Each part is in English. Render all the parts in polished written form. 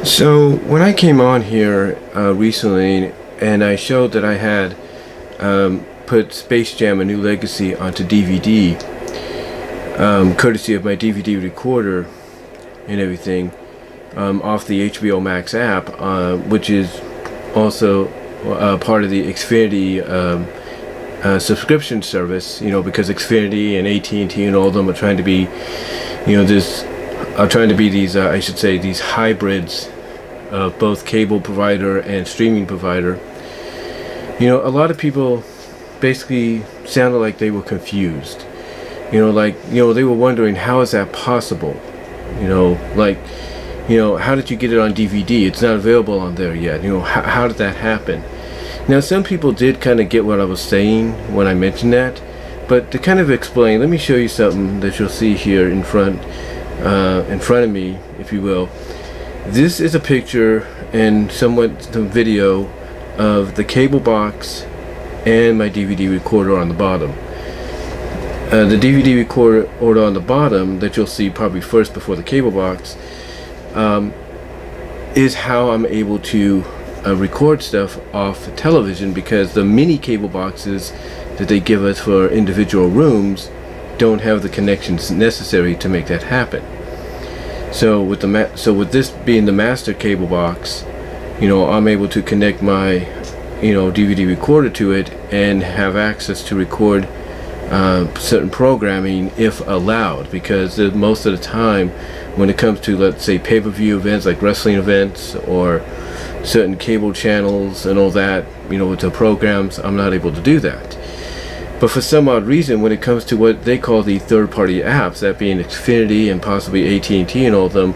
So when I came on here recently and I showed that I had put Space Jam: A New Legacy onto DVD, courtesy of my DVD recorder and everything, off the HBO Max app, which is also part of the Xfinity subscription service, because Xfinity and AT&T and all of them are trying to be, these, I should say, these hybrids of both cable provider and streaming provider. A lot of people basically sounded like they were confused. They were wondering, how is that possible? How did you get it on DVD? It's not available on there yet. How did that happen? Now, some people did kind of get what I was saying when I mentioned that, but to kind of explain, let me show you something that you'll see here in front of me, if you will. This is a picture and somewhat some video of the cable box and my DVD recorder on the bottom. The DVD recorder on the bottom that you'll see probably first before the cable box is how I'm able to record stuff off the television, because the mini cable boxes that they give us for individual rooms don't have the connections necessary to make that happen. So with this being the master cable box, I'm able to connect my DVD recorder to it and have access to record certain programming if allowed, because most of the time when it comes to, let's say, pay-per-view events like wrestling events or certain cable channels and all that, with the programs, I'm not able to do that. But for some odd reason, when it comes to what they call the third-party apps, that being Xfinity and possibly AT&T and all of them,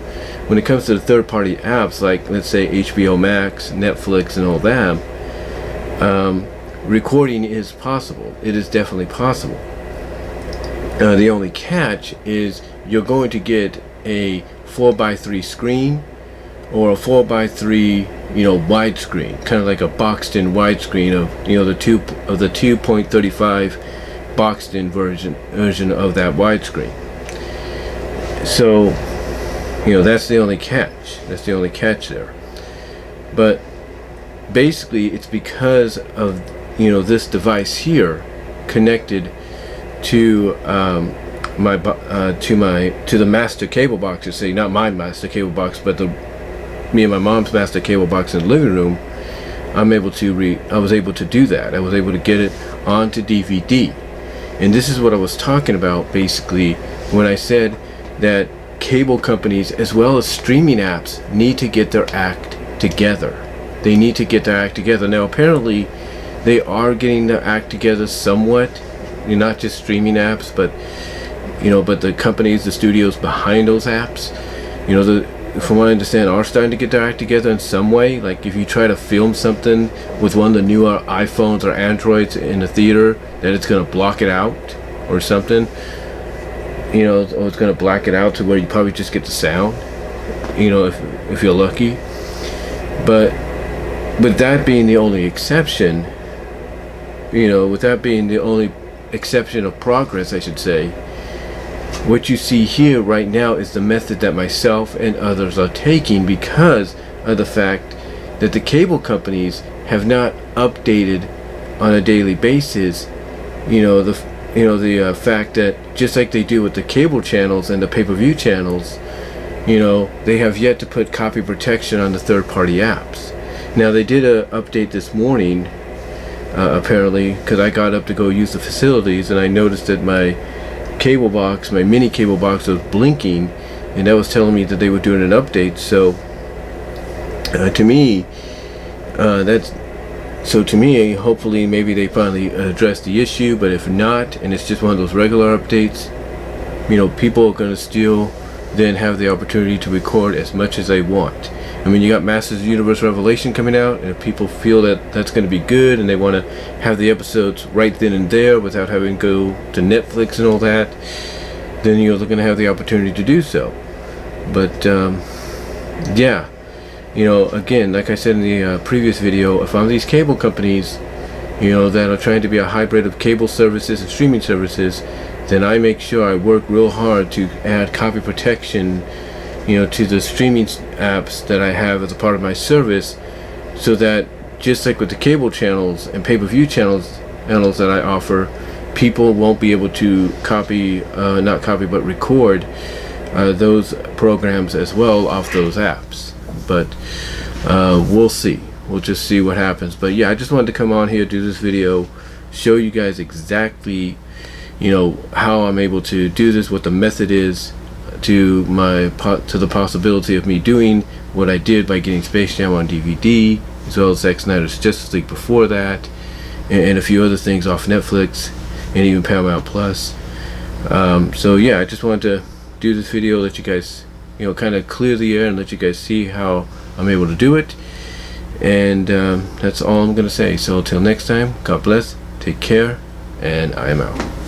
when it comes to the third-party apps like, let's say, HBO Max, Netflix and all that, recording is possible. It is definitely possible. The only catch is you're going to get a 4:3 screen or a 4:3 widescreen, kind of like a boxed-in widescreen of the 2.35 boxed-in version of that widescreen. So that's the only catch. That's the only catch there. But basically, it's because of this device here connected to the master cable box. To say, not my master cable box, but me and my mom's master cable box in the living room. I was able to do that. I was able to get it onto DVD. And this is what I was talking about basically when I said that cable companies as well as streaming apps need to get their act together. They need to get their act together. Now, apparently they are getting their act together somewhat. Not just streaming apps, but the companies, the studios behind those apps, from what I understand, are starting to get their act together in some way. Like if you try to film something with one of the newer iPhones or Androids in the theater, that it's going to block it out or something. Or it's going to black it out to where you probably just get the sound, if you're lucky. But with that being the only exception, of progress, I should say, what you see here right now is the method that myself and others are taking, because of the fact that the cable companies have not updated on a daily basis, the fact that just like they do with the cable channels and the pay-per-view channels, they have yet to put copy protection on the third-party apps. Now, they did an update this morning, apparently, because I got up to go use the facilities and I noticed that my cable box, my mini cable box, was blinking, and that was telling me that they were doing an update. So to me, hopefully maybe they finally address the issue. But if not, and it's just one of those regular updates, people are going to still then have the opportunity to record as much as they want. I mean, you got Masters of the Universe Revelation coming out, and if people feel that that's going to be good and they want to have the episodes right then and there without having to go to Netflix and all that, then they're going to have the opportunity to do so. But yeah, again, like I said in the previous video, if I'm these cable companies, that are trying to be a hybrid of cable services and streaming services, then I make sure I work real hard to add copy protection to the streaming apps that I have as a part of my service, so that just like with the cable channels and pay-per-view channels that I offer, people won't be able to not copy but record those programs as well off those apps. But we'll see. We'll just see what happens. But yeah, I just wanted to come on here, do this video, show you guys exactly how I'm able to do this, what the method is to the possibility of me doing what I did by getting Space Jam on DVD, as well as Zack Snyder's Justice League before that, and a few other things off Netflix and even Paramount Plus. So yeah, I just wanted to do this video, let you guys kind of clear the air and let you guys see how I'm able to do it. And that's all I'm gonna say. So till next time, God bless, take care, and I am out.